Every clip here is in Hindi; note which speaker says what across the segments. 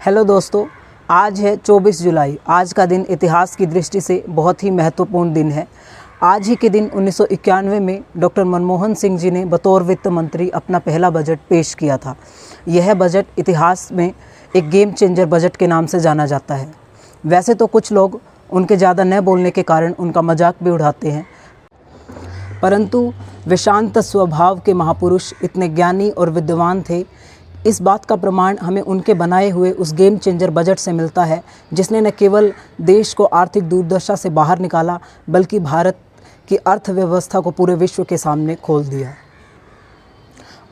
Speaker 1: हेलो दोस्तों, आज है 24 जुलाई। आज का दिन इतिहास की दृष्टि से बहुत ही महत्वपूर्ण दिन है। आज ही के दिन 1991 में डॉक्टर मनमोहन सिंह जी ने बतौर वित्त मंत्री अपना पहला बजट पेश किया था। यह बजट इतिहास में एक गेम चेंजर बजट के नाम से जाना जाता है। वैसे तो कुछ लोग उनके ज़्यादा न बोलने के कारण उनका मजाक भी उड़ाते हैं, परंतु वे शांत स्वभाव के महापुरुष इतने ज्ञानी और विद्वान थे। इस बात का प्रमाण हमें उनके बनाए हुए उस गेम चेंजर बजट से मिलता है, जिसने न केवल देश को आर्थिक दुर्दशा से बाहर निकाला, बल्कि भारत की अर्थव्यवस्था को पूरे विश्व के सामने खोल दिया।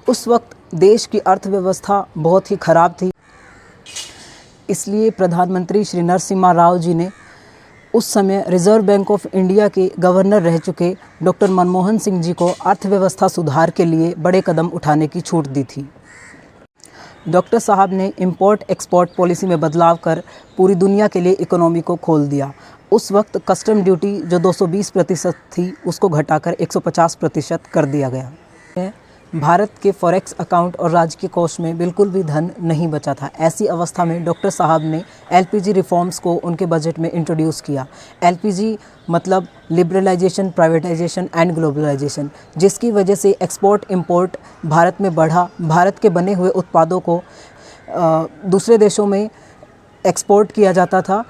Speaker 1: उस वक्त देश की अर्थव्यवस्था बहुत ही खराब थी, इसलिए प्रधानमंत्री श्री नरसिम्हा राव जी ने उस समय रिज़र्व बैंक ऑफ इंडिया के गवर्नर रह चुके डॉक्टर मनमोहन सिंह जी को अर्थव्यवस्था सुधार के लिए बड़े कदम उठाने की छूट दी थी। डॉक्टर साहब ने इंपोर्ट एक्सपोर्ट पॉलिसी में बदलाव कर पूरी दुनिया के लिए इकोनॉमी को खोल दिया। उस वक्त कस्टम ड्यूटी जो 220% थी, उसको घटाकर 150% कर दिया गया। भारत के फॉरेक्स अकाउंट और राजकीय कोष में बिल्कुल भी धन नहीं बचा था। ऐसी अवस्था में डॉक्टर साहब ने एलपीजी रिफॉर्म्स को उनके बजट में इंट्रोड्यूस किया। एलपीजी मतलब लिबरलाइजेशन, प्राइवेटाइजेशन एंड ग्लोबलाइजेशन, जिसकी वजह से एक्सपोर्ट इंपोर्ट भारत में बढ़ा। भारत के बने हुए उत्पादों को दूसरे देशों में एक्सपोर्ट किया जाता था,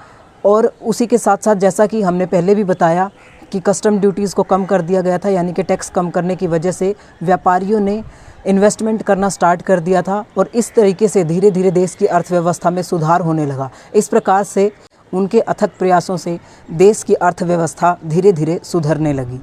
Speaker 1: और उसी के साथ साथ जैसा कि हमने पहले भी बताया कि कस्टम ड्यूटीज़ को कम कर दिया गया था, यानी कि टैक्स कम करने की वजह से व्यापारियों ने इन्वेस्टमेंट करना स्टार्ट कर दिया था, और इस तरीके से धीरे धीरे देश की अर्थव्यवस्था में सुधार होने लगा। इस प्रकार से उनके अथक प्रयासों से देश की अर्थव्यवस्था धीरे धीरे सुधरने लगी।